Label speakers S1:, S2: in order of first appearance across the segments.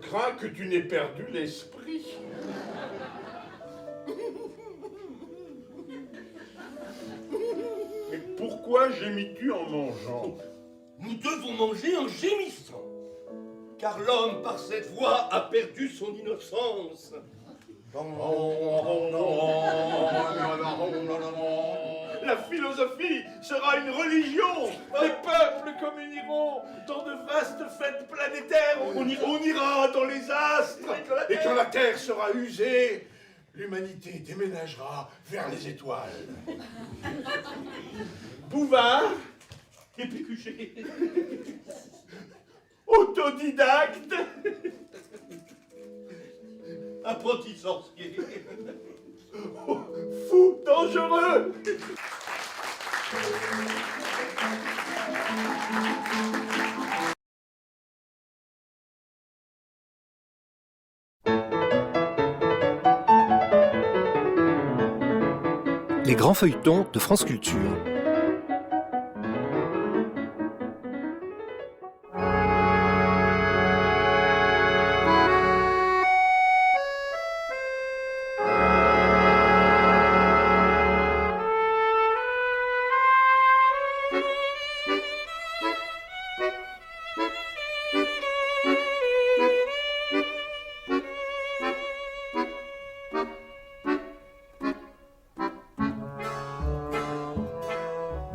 S1: crains que tu n'aies perdu l'esprit. Mais pourquoi gémis-tu en mangeant?
S2: Nous devons manger en gémissant, car l'homme, par cette voie, a perdu son innocence.
S1: La philosophie sera une religion. Les peuples communieront dans de vastes fêtes planétaires. On ira dans les astres. Et quand la Terre sera usée, l'humanité déménagera vers les étoiles. Bouvard et Pécuchet. Autodidacte.
S2: Apprenti sorcier.
S1: Fou dangereux.
S3: Les grands feuilletons de France Culture.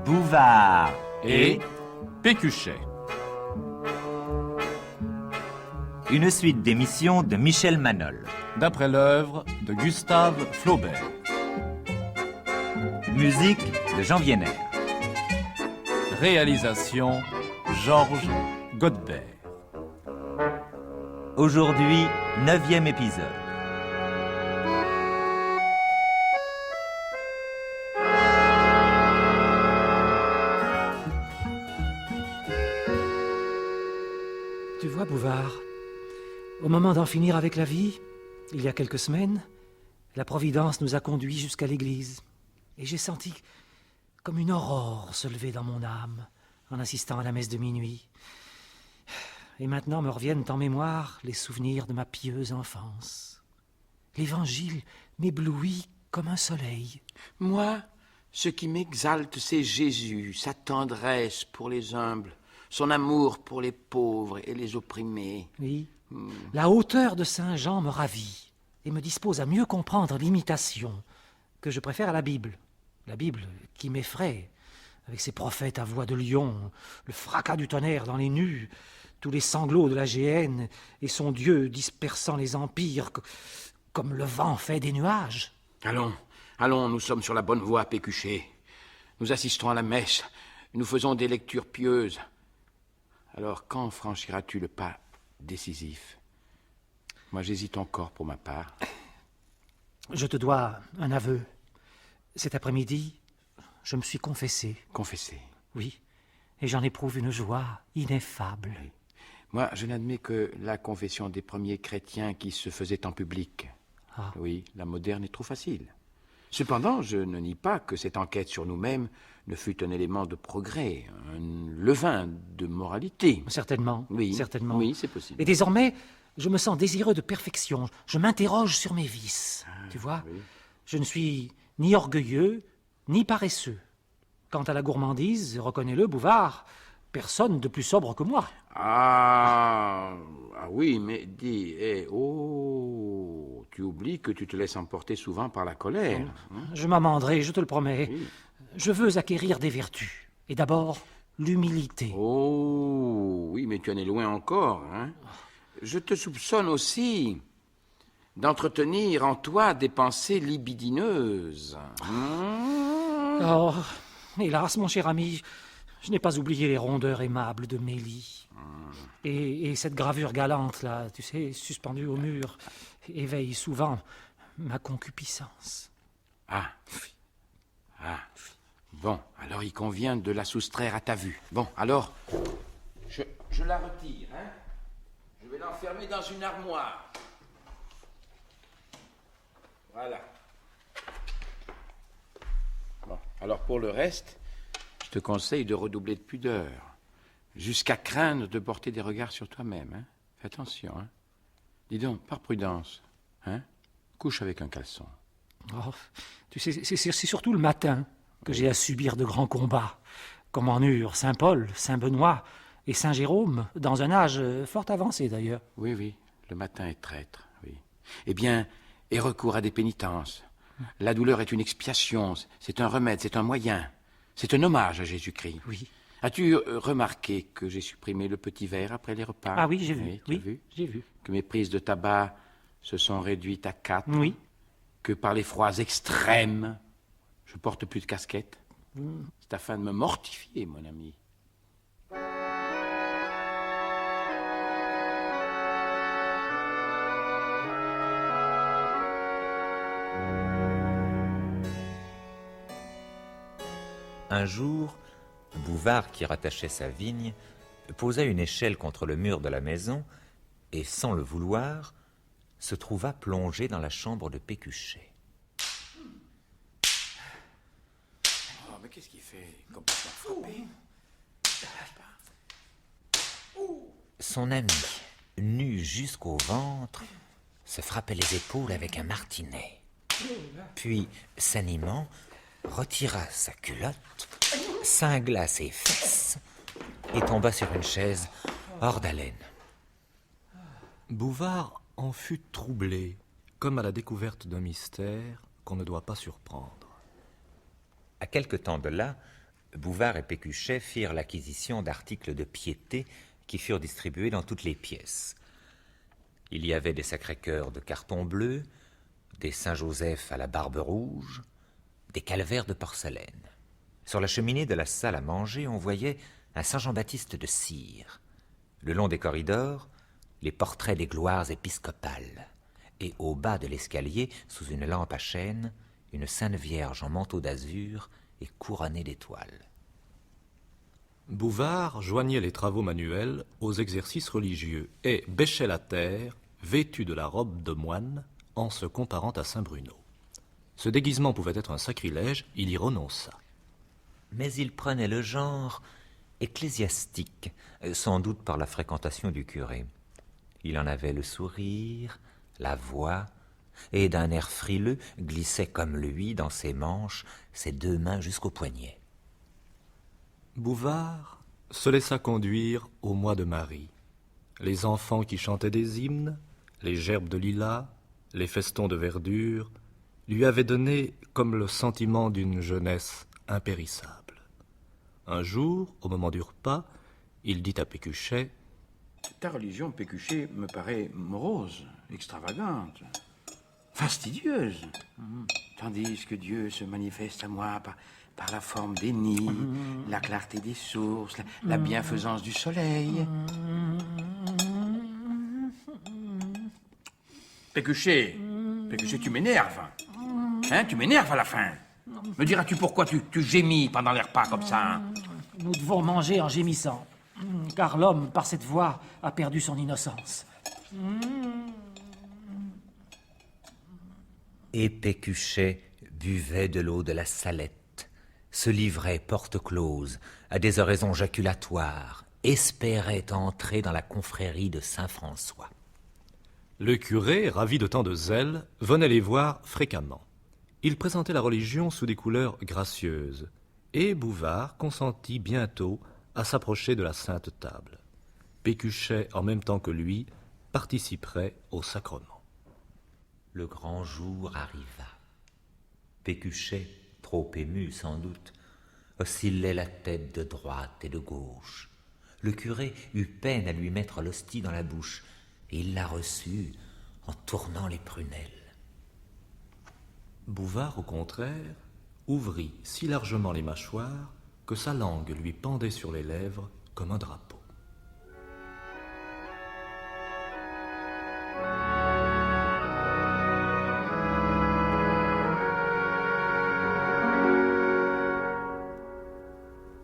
S4: Bouvard
S5: et Pécuchet.
S4: Une suite d'émissions de Michel Manol.
S5: D'après l'œuvre de Gustave Flaubert.
S4: Musique de Jean Vienner.
S5: Réalisation Georges Godebert.
S4: Aujourd'hui, 9e épisode.
S6: Tu vois, Bouvard, au moment d'en finir avec la vie, il y a quelques semaines, la Providence nous a conduits jusqu'à l'église. Et j'ai senti comme une aurore se lever dans mon âme en assistant à la messe de minuit. Et maintenant me reviennent en mémoire les souvenirs de ma pieuse enfance. L'Évangile m'éblouit comme un soleil.
S7: Moi, ce qui m'exalte, c'est Jésus, sa tendresse pour les humbles, son amour pour les pauvres et les opprimés.
S6: Oui, la hauteur de Saint Jean me ravit et me dispose à mieux comprendre l'imitation que je préfère à la Bible. La Bible qui m'effraie, avec ses prophètes à voix de lion, le fracas du tonnerre dans les nues, tous les sanglots de la géhenne et son Dieu dispersant les empires comme le vent fait des nuages.
S7: Allons, nous sommes sur la bonne voie, Pécuchet. Nous assistons à la messe, nous faisons des lectures pieuses. Alors, quand franchiras-tu le pas décisif? Moi, j'hésite encore pour ma part.
S6: Je te dois un aveu. Cet après-midi, je me suis confessé.
S7: Confessé?
S6: Oui, et j'en éprouve une joie ineffable.
S7: Oui. Moi, je n'admets que la confession des premiers chrétiens qui se faisaient en public.
S6: Ah.
S7: Oui, la moderne est trop facile. Cependant, je ne nie pas que cette enquête sur nous-mêmes ne fut un élément de progrès, un levain de moralité.
S6: Certainement,
S7: oui,
S6: certainement.
S7: Oui, c'est possible.
S6: Et désormais, je me sens désireux de perfection. Je m'interroge sur mes vices. Tu vois,
S7: oui.
S6: Je ne suis ni orgueilleux, ni paresseux. Quant à la gourmandise, reconnais-le, Bouvard, personne de plus sobre que moi.
S7: Ah oui, mais dis, tu oublies que tu te laisses emporter souvent par la colère.
S6: Je m'amenderai, je te le promets.
S7: Oui.
S6: Je veux acquérir des vertus. Et d'abord, l'humilité.
S7: Oh, oui, mais tu en es loin encore, hein. Je te soupçonne aussi d'entretenir en toi des pensées libidineuses.
S6: Oh, hélas, mon cher ami, je n'ai pas oublié les rondeurs aimables de Mélie. Et cette gravure galante, là, tu sais, suspendue au mur, éveille souvent ma concupiscence.
S7: Ah. Bon, alors il convient de la soustraire à ta vue. Bon, alors, je la retire, hein. Je vais l'enfermer dans une armoire. Voilà. Bon, alors pour le reste, je te conseille de redoubler de pudeur, jusqu'à craindre de porter des regards sur toi-même, hein. Fais attention, hein. Dis donc, par prudence, hein, couche avec un caleçon.
S6: Oh, tu sais, c'est surtout le matin que j'ai à subir de grands combats, comme en eurent Saint-Paul, Saint-Benoît et Saint-Jérôme, dans un âge fort avancé d'ailleurs.
S7: Oui, oui, le matin est traître, oui. Eh bien, aie recours à des pénitences. La douleur est une expiation, c'est un remède, c'est un moyen. C'est un hommage à Jésus-Christ.
S6: Oui.
S7: As-tu remarqué que j'ai supprimé le petit verre après les repas?
S6: Ah oui, j'ai vu.
S7: Tu as vu?
S6: J'ai vu.
S7: Que mes prises de tabac se sont réduites à 4.
S6: Oui.
S7: Que par les froids extrêmes, je porte plus de casquette. C'est afin de me mortifier, mon ami.
S4: Un jour, Bouvard, qui rattachait sa vigne, posa une échelle contre le mur de la maison et, sans le vouloir, se trouva plongé dans la chambre de Pécuchet.
S7: Oh, mais qu'est-ce qu'il fait? Complètement frappé.
S4: Son ami, nu jusqu'au ventre, se frappait les épaules avec un martinet. Puis, s'animant, retira sa culotte, cingla ses fesses et tomba sur une chaise hors d'haleine.
S8: Bouvard en fut troublé, comme à la découverte d'un mystère qu'on ne doit pas surprendre.
S4: À quelque temps de là, Bouvard et Pécuchet firent l'acquisition d'articles de piété qui furent distribués dans toutes les pièces. Il y avait des Sacré-Cœur de carton bleu, des Saint-Joseph à la barbe rouge, des calvaires de porcelaine. Sur la cheminée de la salle à manger, on voyait un Saint-Jean-Baptiste de cire. Le long des corridors, les portraits des gloires épiscopales. Et au bas de l'escalier, sous une lampe à chêne, une Sainte Vierge en manteau d'azur et couronnée d'étoiles.
S8: Bouvard joignait les travaux manuels aux exercices religieux et bêchait la terre, vêtu de la robe de moine, en se comparant à Saint Bruno. Ce déguisement pouvait être un sacrilège, il y renonça.
S4: Mais il prenait le genre ecclésiastique, sans doute par la fréquentation du curé. Il en avait le sourire, la voix, et d'un air frileux glissait comme lui dans ses manches, ses deux mains jusqu'au poignet.
S8: Bouvard se laissa conduire au mois de Marie. Les enfants qui chantaient des hymnes, les gerbes de lilas, les festons de verdure, lui avaient donné comme le sentiment d'une jeunesse impérissable. Un jour, au moment du repas, il dit à Pécuchet:
S7: « Ta religion, Pécuchet, me paraît morose, extravagante, fastidieuse, tandis que Dieu se manifeste à moi par la forme des nids, la clarté des sources, la bienfaisance du soleil. » Pécuchet, tu m'énerves. Hein, tu m'énerves à la fin. Me diras-tu pourquoi tu gémis pendant les repas comme ça?
S6: Nous devons manger en gémissant, car l'homme, par cette voie, a perdu son innocence.
S4: Et Pécuchet buvait de l'eau de la Salette, se livrait porte close à des oraisons jaculatoires, espérait entrer dans la confrérie de Saint-François.
S8: Le curé, ravi de tant de zèle, venait les voir fréquemment. Il présentait la religion sous des couleurs gracieuses, et Bouvard consentit bientôt à s'approcher de la sainte table. Pécuchet, en même temps que lui, participerait au sacrement.
S4: Le grand jour arriva. Pécuchet, trop ému sans doute, oscillait la tête de droite et de gauche. Le curé eut peine à lui mettre l'hostie dans la bouche, et il la reçut en tournant les prunelles.
S8: Bouvard, au contraire, ouvrit si largement les mâchoires que sa langue lui pendait sur les lèvres comme un drapeau.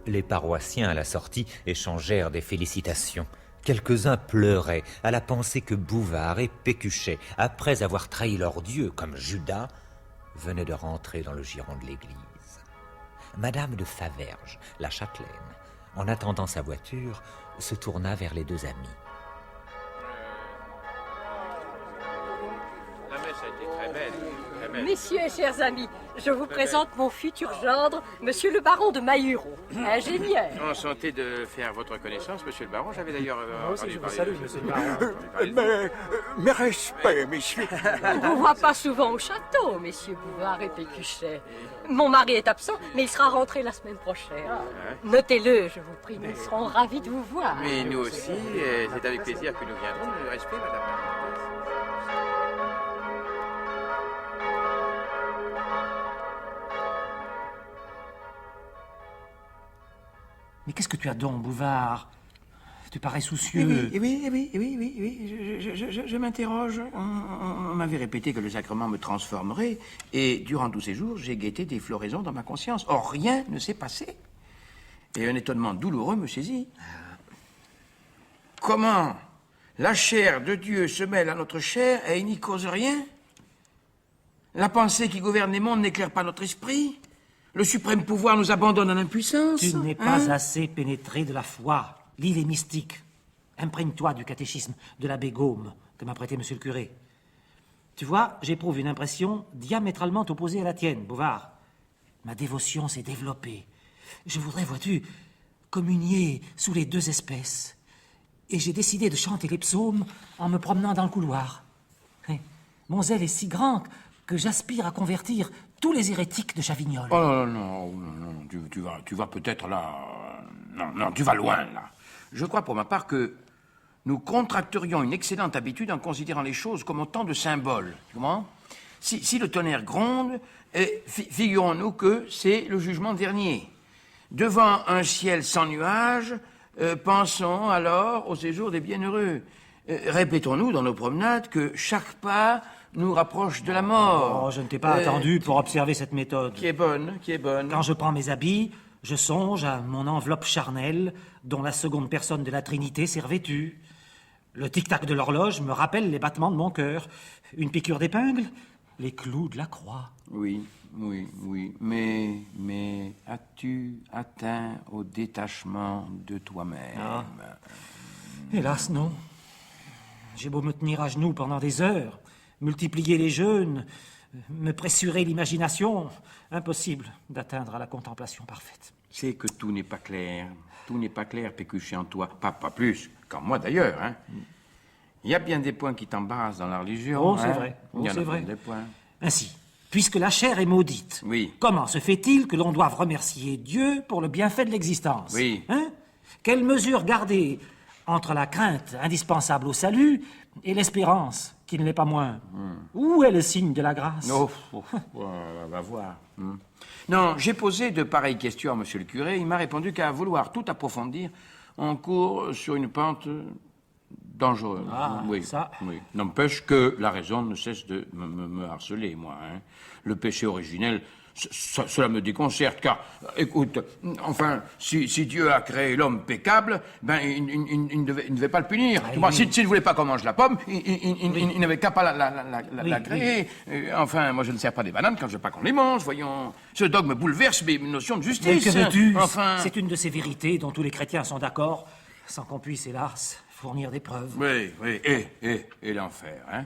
S4: Les paroissiens à la sortie échangèrent des félicitations. Quelques-uns pleuraient à la pensée que Bouvard et Pécuchet, après avoir trahi leur Dieu comme Judas, venaient de rentrer dans le giron de l'église. Madame de Faverges, la châtelaine, en attendant sa voiture, se tourna vers les deux amis.
S9: Messieurs et chers amis, je vous présente mon futur gendre, monsieur le baron de Mahuron, ingénieur.
S7: Enchanté de faire votre connaissance, monsieur le baron. J'avais d'ailleurs entendu parler.
S6: Salue, monsieur le baron.
S10: Mes respects, messieurs.
S9: On ne vous voit pas souvent au château, messieurs Bouvard et Pécuchet. Mon mari est absent, mais il sera rentré la semaine prochaine. Notez-le, je vous prie, nous serons ravis de vous voir.
S7: Mais nous aussi, c'est avec plaisir que nous viendrons. Respect, madame.
S6: Mais qu'est-ce que tu as donc, Bouvard? Tu parais soucieux.
S7: Oui. Je m'interroge. On m'avait répété que le sacrement me transformerait, et durant tous ces jours, j'ai guetté des floraisons dans ma conscience. Or, rien ne s'est passé. Et un étonnement douloureux me saisit. Comment la chair de Dieu se mêle à notre chair et n'y cause rien? La pensée qui gouverne les mondes n'éclaire pas notre esprit? Le suprême pouvoir nous abandonne en impuissance?
S6: Tu n'es pas assez pénétré de la foi. Lis les mystiques. Imprègne-toi du catéchisme de l'abbé Gaume que m'a prêté monsieur le curé. Tu vois, j'éprouve une impression diamétralement opposée à la tienne, Bouvard. Ma dévotion s'est développée. Je voudrais, vois-tu, communier sous les deux espèces. Et j'ai décidé de chanter les psaumes en me promenant dans le couloir. Mon zèle est si grand que j'aspire à convertir tous les hérétiques de Chavignol.
S7: Oh non, tu vas peut-être là... Non, tu vas loin, là. Je crois pour ma part que nous contracterions une excellente habitude en considérant les choses comme autant de symboles. Tu comprends? Si le tonnerre gronde, figurons-nous que c'est le jugement dernier. Devant un ciel sans nuages, pensons alors au séjour des bienheureux. Répétons-nous dans nos promenades que chaque pas nous rapproche de la mort.
S6: Oh, je ne t'ai pas attendu pour observer cette méthode.
S7: Qui est bonne.
S6: Quand je prends mes habits, je songe à mon enveloppe charnelle dont la seconde personne de la Trinité s'est revêtue. Le tic-tac de l'horloge me rappelle les battements de mon cœur. Une piqûre d'épingle, les clous de la croix.
S7: Oui. Mais as-tu atteint au détachement de toi-même?
S6: Hélas, non. J'ai beau me tenir à genoux pendant des heures, multiplier les jeûnes, me pressurer l'imagination, impossible d'atteindre à la contemplation parfaite.
S7: C'est que tout n'est pas clair. Tout n'est pas clair, Pécuchet, en toi. Pas plus qu'en moi, d'ailleurs. Hein. Il y a bien des points qui t'embarrassent dans la religion.
S6: Oh, c'est vrai.
S7: Il y en a
S6: c'est vrai.
S7: des points.
S6: Ainsi, puisque la chair est maudite,
S7: Oui.
S6: comment se fait-il que l'on doive remercier Dieu pour le bienfait de l'existence?
S7: Oui.
S6: Hein? Quelle mesure garder entre la crainte indispensable au salut et l'espérance, qui ne l'est pas moins? Où est le signe de la grâce?
S7: Va voir. Non, j'ai posé de pareilles questions à monsieur le curé. Il m'a répondu qu'à vouloir tout approfondir, on court sur une pente dangereuse.
S6: Ça.
S7: Oui. N'empêche que la raison ne cesse de me harceler, moi. Hein. Le péché originel, cela me déconcerte, car, écoute, enfin, si Dieu a créé l'homme pécable, ben, il ne devait pas le punir. Tu vois, s'il ne voulait pas qu'on mange la pomme, il n'avait qu'à pas la créer. Enfin, moi, je ne sers pas des bananes quand je veux pas qu'on les mange, voyons. Ce dogme bouleverse mes notions de justice.
S6: Mais que veux-tu?
S7: Enfin...
S6: C'est une de ces vérités dont tous les chrétiens sont d'accord, sans qu'on puisse, hélas, fournir des preuves.
S7: Oui. Et l'enfer, hein?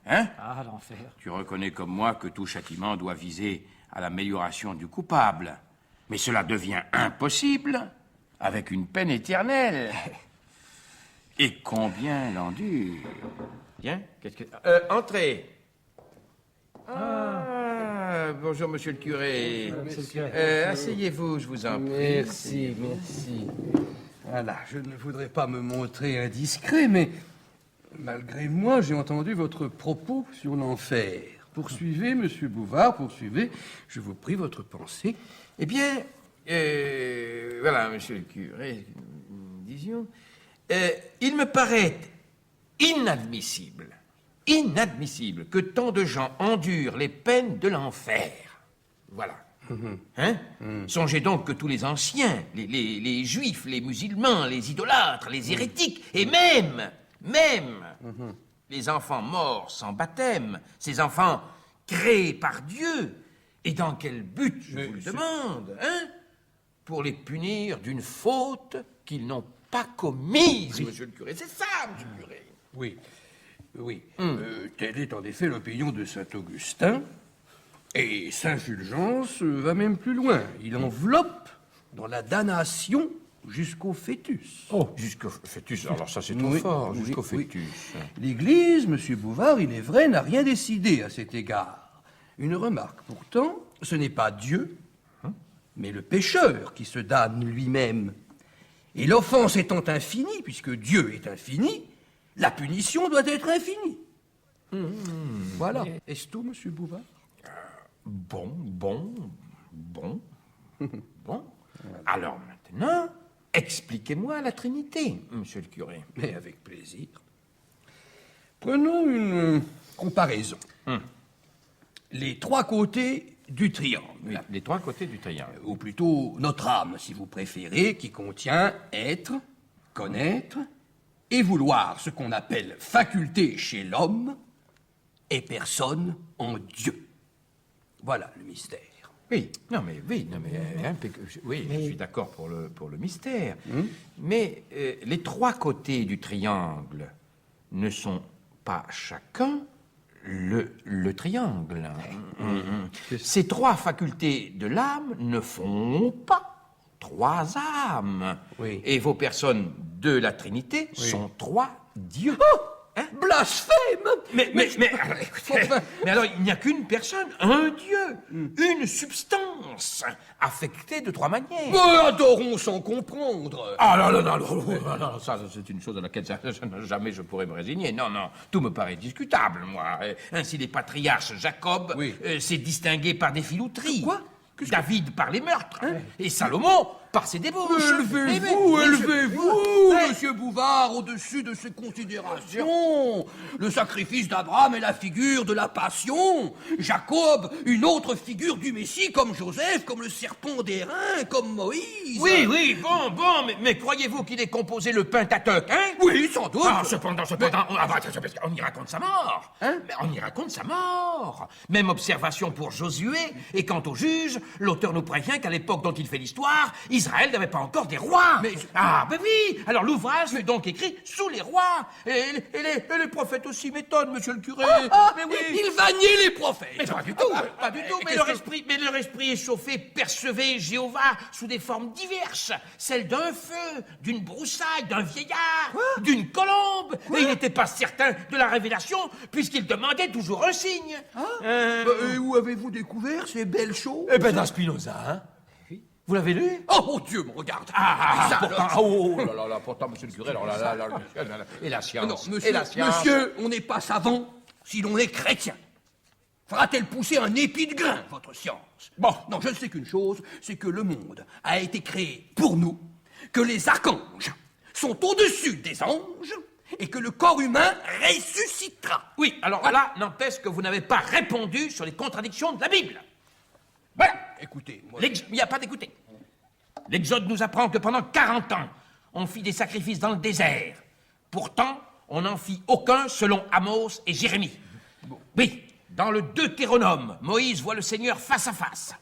S7: Hein?
S6: Ah, l'enfer.
S7: Tu reconnais comme moi que tout châtiment doit viser à l'amélioration du coupable. Mais cela devient impossible avec une peine éternelle. Et combien l'endure? Bien, qu'est-ce que... entrez. Bonjour, monsieur le curé. Asseyez-vous, je vous en prie.
S10: Merci. Voilà, je ne voudrais pas me montrer indiscret, mais malgré moi, j'ai entendu votre propos sur l'enfer. Poursuivez, monsieur Bouvard, poursuivez. Je vous prie votre pensée.
S7: Eh bien, voilà, monsieur le curé, disions, il me paraît inadmissible que tant de gens endurent les peines de l'enfer. Voilà. Hein? Songez donc que tous les anciens, les juifs, les musulmans, les idolâtres, les hérétiques, et même les enfants morts sans baptême, ces enfants créés par Dieu, et dans quel but, je vous le demande, hein? Pour les punir d'une faute qu'ils n'ont pas commise, monsieur le curé. C'est ça, monsieur le curé.
S10: Oui. Telle est en effet l'opinion de saint Augustin. Et Saint Fulgence va même plus loin. Il enveloppe dans la damnation jusqu'au fœtus.
S1: Oh, jusqu'au fœtus, alors ça c'est trop
S10: Oui,
S1: fort,
S10: oui,
S1: jusqu'au
S10: oui.
S1: fœtus.
S10: L'Église, monsieur Bouvard, il est vrai, n'a rien décidé à cet égard. Une remarque, pourtant, ce n'est pas Dieu, mais le pécheur qui se damne lui-même. Et l'offense étant infinie, puisque Dieu est infini, la punition doit être infinie. Voilà. Est-ce tout, monsieur Bouvard?
S1: Bon. Alors maintenant, expliquez-moi la Trinité, monsieur le curé.
S10: Mais avec plaisir. Prenons une comparaison. Les trois côtés du triangle.
S1: Oui, les trois côtés du triangle.
S10: Ou plutôt notre âme, si vous préférez, qui contient être, connaître et vouloir, ce qu'on appelle faculté chez l'homme et personne en Dieu. Voilà le mystère.
S1: Oui, je suis d'accord pour le mystère. Mais les trois côtés du triangle ne sont pas chacun le triangle. Ces trois facultés de l'âme ne font pas trois âmes.
S10: Oui.
S1: Et vos personnes de la Trinité sont trois dieux.
S10: Blasphème!
S1: Alors, écoutez, mais alors, il n'y a qu'une personne, un Dieu, une substance, affectée de trois manières.
S10: Mais adorons sans comprendre.
S1: Ah non, ça c'est une chose à laquelle jamais je pourrais me résigner. Non, tout me paraît discutable, moi. Ainsi, les patriarches, Jacob s'est distingué par des filouteries.
S10: Quoi?
S1: David par les meurtres, et Salomon par ses débauches.
S10: Élevez-vous, monsieur Bouvard, au-dessus de ces considérations. Le sacrifice d'Abraham est la figure de la passion. Jacob, une autre figure du Messie, comme Joseph, comme le serpent d'airain, comme Moïse.
S1: Oui, bon, mais croyez-vous qu'il ait composé le Pentateuque, hein?
S10: Oui, sans doute.
S1: Cependant, on y raconte sa mort. Mais on y raconte sa mort. Même observation pour Josué, et quant aux juges, l'auteur nous prévient qu'à l'époque dont il fait l'histoire, Israël n'avait pas encore des rois. Ben oui. Alors l'ouvrage fut donc écrit sous les rois. Et les prophètes aussi m'étonnent, monsieur le curé.
S10: Mais oui. Il va nier les prophètes.
S1: Mais pas du tout. Mais leur esprit échauffé percevait Jéhovah sous des formes diverses. Celle d'un feu, d'une broussaille, d'un vieillard, d'une colombe. Et il n'était pas certain de la révélation, puisqu'il demandait toujours un signe.
S10: Et où avez-vous découvert ces belles choses?
S1: Eh ben, dans Spinoza, hein. Vous l'avez lu?
S10: Oh, mon Dieu, me regarde.
S1: Pourtant, monsieur le curé, alors là, et la science.
S10: Non,
S1: et la science.
S10: monsieur, on n'est pas savant si l'on est chrétien. Fera-t-elle pousser un épi de grain, votre science?
S1: Bon.
S10: Non, je ne sais qu'une chose, c'est que le monde a été créé pour nous, que les archanges sont au-dessus des anges, et que le corps humain ressuscitera.
S1: Oui, alors là, n'empêche que vous n'avez pas répondu sur les contradictions de la Bible. Voilà.
S10: Écoutez, moi...
S1: Il n'y a pas d'écouter. L'Exode nous apprend que pendant 40 ans, on fit des sacrifices dans le désert. Pourtant, on n'en fit aucun selon Amos et Jérémie. Oui, dans le Deutéronome, Moïse voit le Seigneur face à face.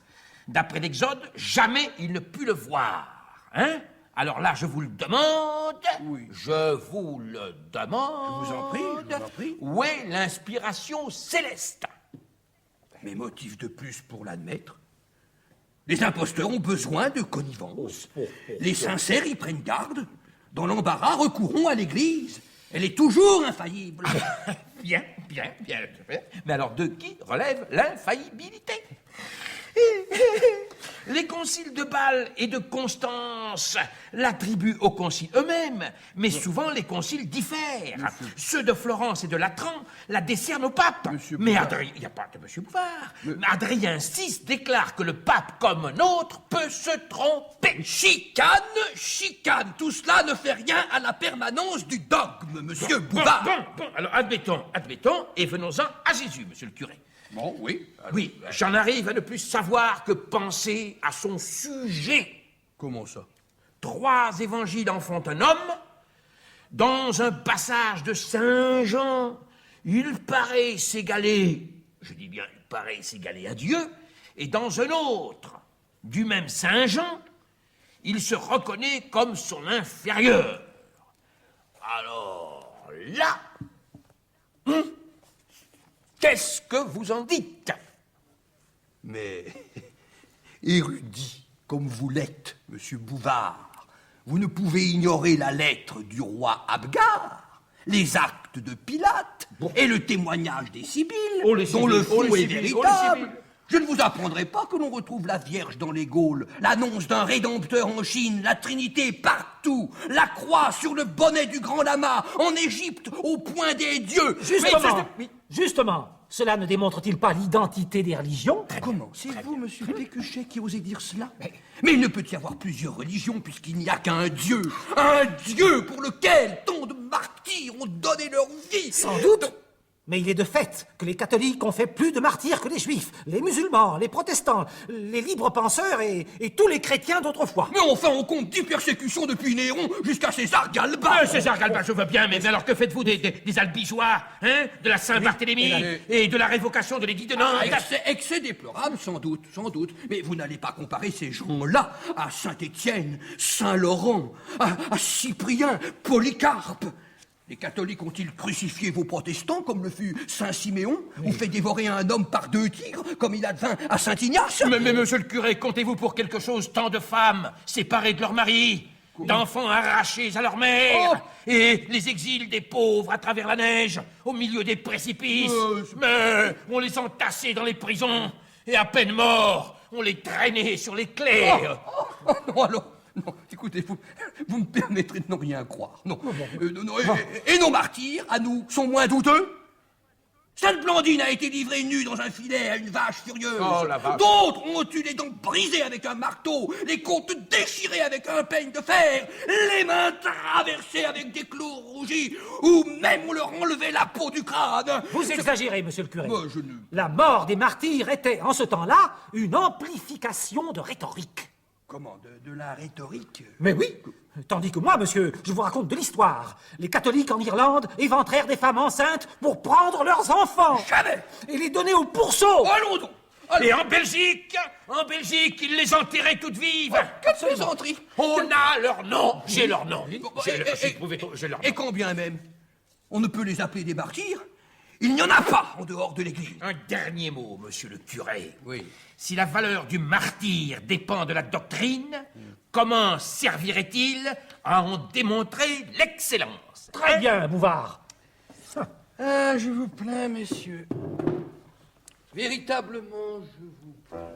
S1: D'après l'Exode, jamais il ne put le voir. Hein? Alors là, je vous le demande.
S10: Oui.
S1: Je vous le demande.
S10: Je vous en prie.
S1: Où est l'inspiration céleste?
S10: Mais motif de plus pour l'admettre. Les imposteurs ont besoin de connivence. Les sincères y prennent garde. Dans l'embarras, recourons à l'Église. Elle est toujours infaillible.
S1: Bien. Mais alors, de qui relève l'infaillibilité? Les conciles de Bâle et de Constance l'attribuent aux conciles eux-mêmes, mais souvent les conciles diffèrent. Ceux de Florence et de Latran la décernent au pape. Mais Adrien, il n'y a pas de monsieur Bouvard. Mais Adrien VI déclare que le pape, comme un autre, peut se tromper.
S10: Chicane. Tout cela ne fait rien à la permanence du dogme, monsieur Bouvard.
S1: Bon. Alors admettons, et venons-en à Jésus, monsieur le curé.
S10: Bon, oui.
S1: Oui, j'en arrive à ne plus savoir que penser à son sujet.
S10: Comment ça?
S1: 3 évangiles en font un homme. Dans un passage de Saint Jean, il paraît s'égaler, je dis bien, il paraît s'égaler à Dieu, et dans un autre, du même Saint Jean, il se reconnaît comme son inférieur. Alors là, qu'est-ce que vous en dites?
S10: Mais, érudit comme vous l'êtes, monsieur Bouvard, vous ne pouvez ignorer la lettre du roi Abgar, les actes de Pilate et le témoignage des Sibylles, dont le fond est véritable. Je ne vous apprendrai pas que l'on retrouve la Vierge dans les Gaules, l'annonce d'un Rédempteur en Chine, la Trinité partout, la croix sur le bonnet du Grand Lama, en Égypte, au point des dieux.
S6: Justement, cela ne démontre-t-il pas l'identité des religions?
S10: Comment? C'est vous, monsieur Pécuchet, qui osez dire cela? Mais il ne peut y avoir plusieurs religions puisqu'il n'y a qu'un Dieu pour lequel tant de martyrs ont donné leur vie.
S6: Sans doute. Mais il est de fait que les catholiques ont fait plus de martyrs que les juifs, les musulmans, les protestants, les libres penseurs et tous les chrétiens d'autrefois.
S10: Mais enfin, on compte 10 persécutions depuis Néron jusqu'à César Galba.
S7: César Galba, je veux bien, mais alors que faites-vous des albigeois, hein? De la Saint-Barthélemy et de la révocation de l'édit de Nantes?
S10: Excès déplorable, sans doute. Mais vous n'allez pas comparer ces gens-là à Saint-Étienne, Saint-Laurent, à Cyprien, Polycarpe. Les catholiques ont-ils crucifié vos protestants, comme le fut Saint-Siméon, ou fait dévorer un homme par 2 tigres, comme il advint à Saint-Ignace?
S7: Mais monsieur le curé, comptez-vous pour quelque chose tant de femmes séparées de leurs maris, d'enfants arrachés à leur mère, et les exils des pauvres à travers la neige, au milieu des précipices? Mais on les entassait dans les prisons, et à peine morts, on les traînait sur les clairs.
S10: Non, alors... Non, écoutez, vous me permettrez de ne rien croire. Non. Et nos martyrs, à nous, sont moins douteux? Sainte Blandine a été livrée nue dans un filet à une vache furieuse.
S7: Oh, la vache.
S10: D'autres ont eu les dents brisées avec un marteau, les côtes déchirées avec un peigne de fer, les mains traversées avec des clous rougis, ou même on leur enlevait la peau du crâne.
S6: Vous exagérez, monsieur le curé.
S10: Je ne...
S6: La mort des martyrs était, en ce temps-là, une amplification de rhétorique.
S10: Comment, de la rhétorique?
S6: Mais oui. Tandis que moi, monsieur, je vous raconte de l'histoire. Les catholiques en Irlande éventrèrent des femmes enceintes pour prendre leurs enfants.
S10: Jamais.
S6: Et les donner au pourceau.
S10: Allons donc.
S7: Et en Belgique, ils les enterraient toutes vives.
S10: Quelle plaisanterie.
S7: On a leur nom. J'ai leur nom. J'ai leur nom.
S10: Et combien même? On ne peut les appeler des martyrs? Il n'y en a pas en dehors de l'Église.
S7: Un dernier mot, monsieur le curé.
S10: Oui.
S7: Si la valeur du martyr dépend de la doctrine, comment servirait-il à en démontrer l'excellence?
S6: Très bien, Bouvard.
S10: Ah, je vous plains, messieurs. Véritablement, je vous plains.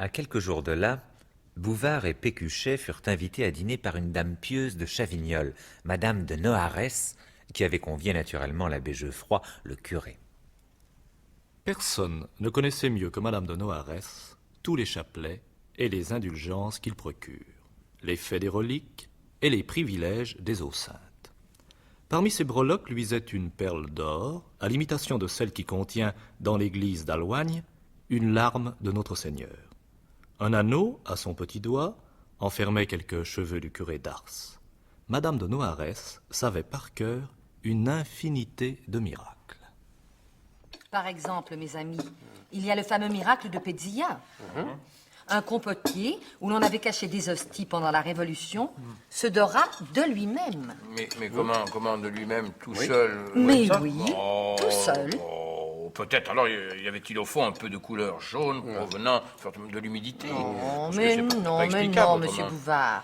S4: À quelques jours de là, Bouvard et Pécuchet furent invités à dîner par une dame pieuse de Chavignols, Madame de Noares, qui avait convié naturellement l'abbé Geoffroy, le curé.
S8: Personne ne connaissait mieux que Madame de Noares tous les chapelets et les indulgences qu'ils procurent, les faits des reliques et les privilèges des eaux saintes. Parmi ces breloques luisait une perle d'or, à l'imitation de celle qui contient, dans l'église d'Aloigne, une larme de notre Seigneur. Un anneau, à son petit doigt, enfermait quelques cheveux du curé d'Ars. Madame de Noares savait par cœur une infinité de miracles.
S11: Par exemple, mes amis, il y a le fameux miracle de Pézilla. Un compotier, où l'on avait caché des hosties pendant la Révolution, se dora de lui-même.
S7: Mais comment de lui-même, tout seul?
S11: Mais oui, tout seul.
S7: Peut-être, alors, y avait-il au fond un peu de couleur jaune provenant de l'humidité?
S11: Mais non, monsieur Bouvard.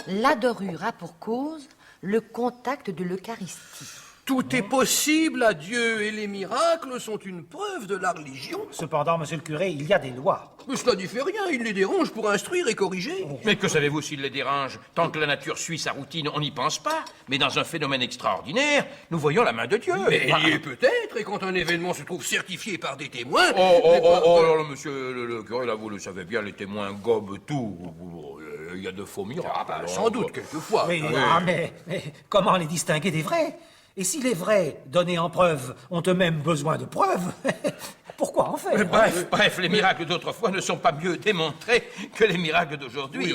S11: La dorure a pour cause le contact de l'Eucharistie.
S10: Tout est possible à Dieu et les miracles sont une preuve de la religion.
S6: Cependant, monsieur le curé, il y a des lois.
S10: Mais cela n'y fait rien, il les dérange pour instruire et corriger.
S7: Mais que savez-vous s'il les dérange? Tant que la nature suit sa routine, on n'y pense pas. Mais dans un phénomène extraordinaire, nous voyons la main de Dieu.
S10: Mais peut-être, et quand un événement se trouve certifié par des témoins...
S7: Oh, monsieur le curé, là, vous le savez bien, les témoins gobent tout. Il y a de faux miracles.
S10: Sans doute, quelquefois.
S6: Mais comment les distinguer des vrais? Et si les vrais, donnés en preuve, ont eux-mêmes besoin de preuves, pourquoi en faire?
S7: Bref, les miracles d'autrefois ne sont pas mieux démontrés que les miracles d'aujourd'hui.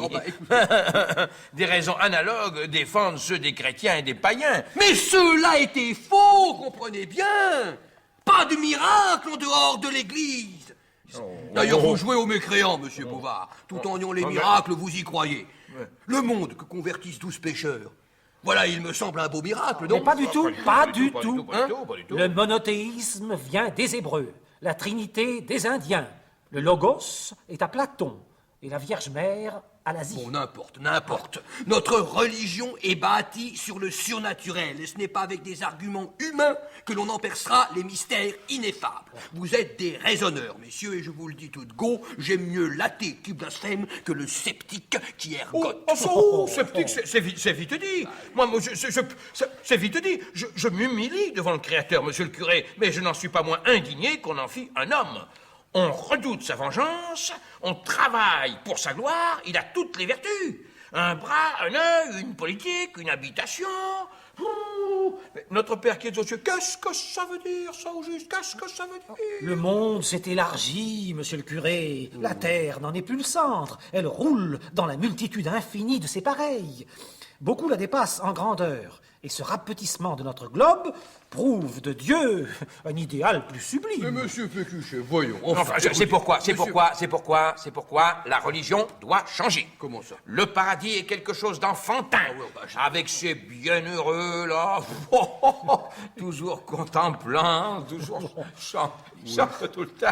S7: Des raisons analogues défendent ceux des chrétiens et des païens.
S10: Mais ceux-là étaient faux, comprenez bien. Pas de miracle en dehors de l'Église. D'ailleurs, vous jouez aux mécréants, monsieur Bouvard. Tout en niant les miracles, vous y croyez. Le monde que convertissent 12 pécheurs. Voilà, il me semble un beau miracle, non?
S6: Mais pas du tout, pas du tout.
S2: Pas du tout.
S6: Le monothéisme vient des Hébreux, la Trinité des Indiens. Le Logos est à Platon et la Vierge Mère à l'Asie.
S10: Bon, n'importe. Notre religion est bâtie sur le surnaturel. Et ce n'est pas avec des arguments humains que l'on en percera les mystères ineffables. Vous êtes des raisonneurs, messieurs, et je vous le dis tout de go, j'aime mieux l'athée qui blasphème que le sceptique qui ergote.
S2: Sceptique, c'est vite dit. Moi, c'est vite dit. Je m'humilie devant le Créateur, monsieur le curé, mais je n'en suis pas moins indigné qu'on en fit un homme. On redoute sa vengeance, on travaille pour sa gloire, il a toutes les vertus. Un bras, un œil, une politique, une habitation. Mais notre Père qui est aux cieux, qu'est-ce que ça veut dire, ça, au juste? Qu'est-ce que ça veut dire?
S6: Le monde s'est élargi, monsieur le curé. La terre n'en est plus le centre. Elle roule dans la multitude infinie de ses pareils. Beaucoup la dépassent en grandeur. Et ce rapetissement de notre globe prouve de Dieu un idéal plus sublime.
S10: Mais monsieur Pécuchet, voyons.
S7: Enfin, c'est pourquoi la religion doit changer.
S10: Comment ça?
S7: Le paradis est quelque chose d'enfantin. Avec ces bienheureux, là, toujours contemplant, toujours chantent tout le temps,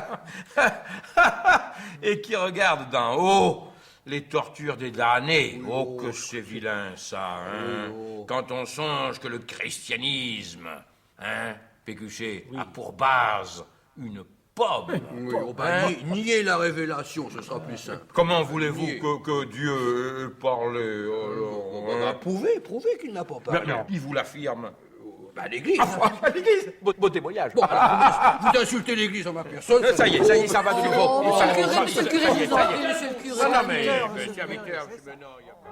S7: et qui regardent d'en haut les tortures des damnés. Oh, que c'est vilain, ça, hein. Quand on songe que le christianisme, hein, Pécuchet, a pour base une pomme.
S10: Niez la révélation, ce sera plus simple.
S2: Comment voulez-vous que Dieu ait parlé, alors,
S10: Prouvez qu'il n'a pas parlé.
S2: Qui vous l'affirme?
S10: L'église.
S2: L'église. Beau témoignage.
S10: Bon, alors, vous insultez l'église en ma personne.
S2: Ça y est, ça va de nouveau.
S11: Monsieur le curé, je vous en prie, monsieur le curé.
S2: Non, mais serviteur, non, il y a pas...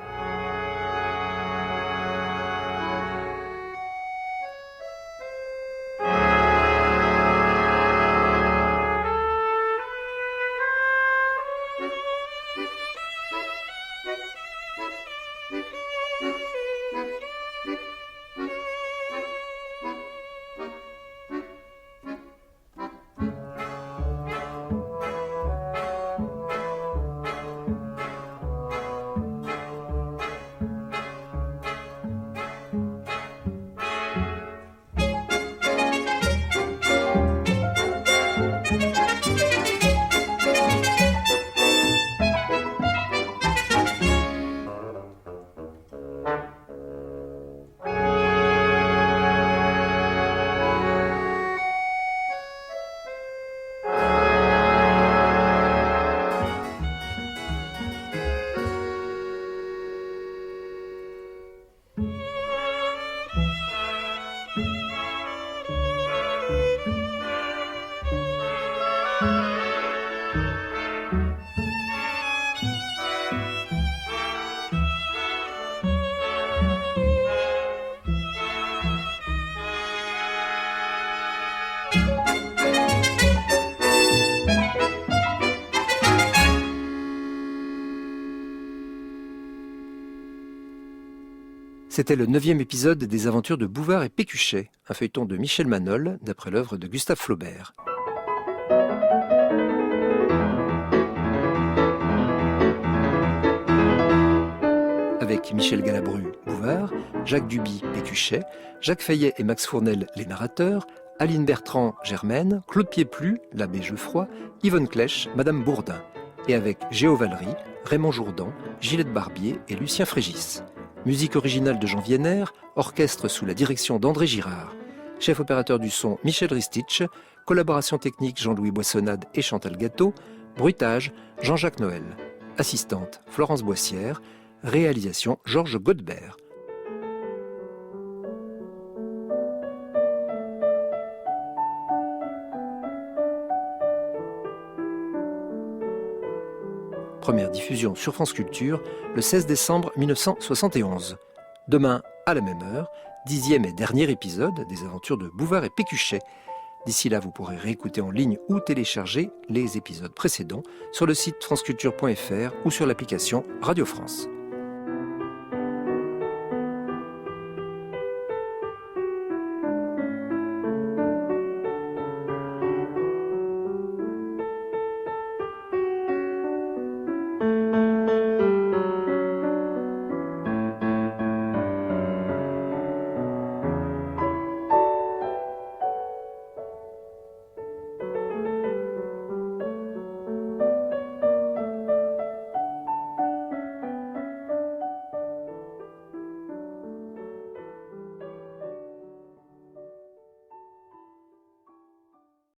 S3: C'était le 9e épisode des aventures de Bouvard et Pécuchet, un feuilleton de Michel Manol, d'après l'œuvre de Gustave Flaubert. Avec Michel Galabru, Bouvard, Jacques Duby, Pécuchet, Jacques Fayet et Max Fournel, les narrateurs, Aline Bertrand, Germaine, Claude Pieplu, l'abbé Geoffroy, Yvonne Clèche, Madame Bourdin. Et avec Géo Valery, Raymond Jourdan, Gilette Barbier et Lucien Frégis. Musique originale de Jean Vienner, orchestre sous la direction d'André Girard. Chef opérateur du son Michel Ristich, collaboration technique Jean-Louis Boissonnade et Chantal Gâteau, bruitage Jean-Jacques Noël. Assistante Florence Boissière, réalisation Georges Godebert. Première diffusion sur France Culture le 16 décembre 1971. Demain, à la même heure, 10e et dernier épisode des aventures de Bouvard et Pécuchet. D'ici là, vous pourrez réécouter en ligne ou télécharger les épisodes précédents sur le site franceculture.fr ou sur l'application Radio France.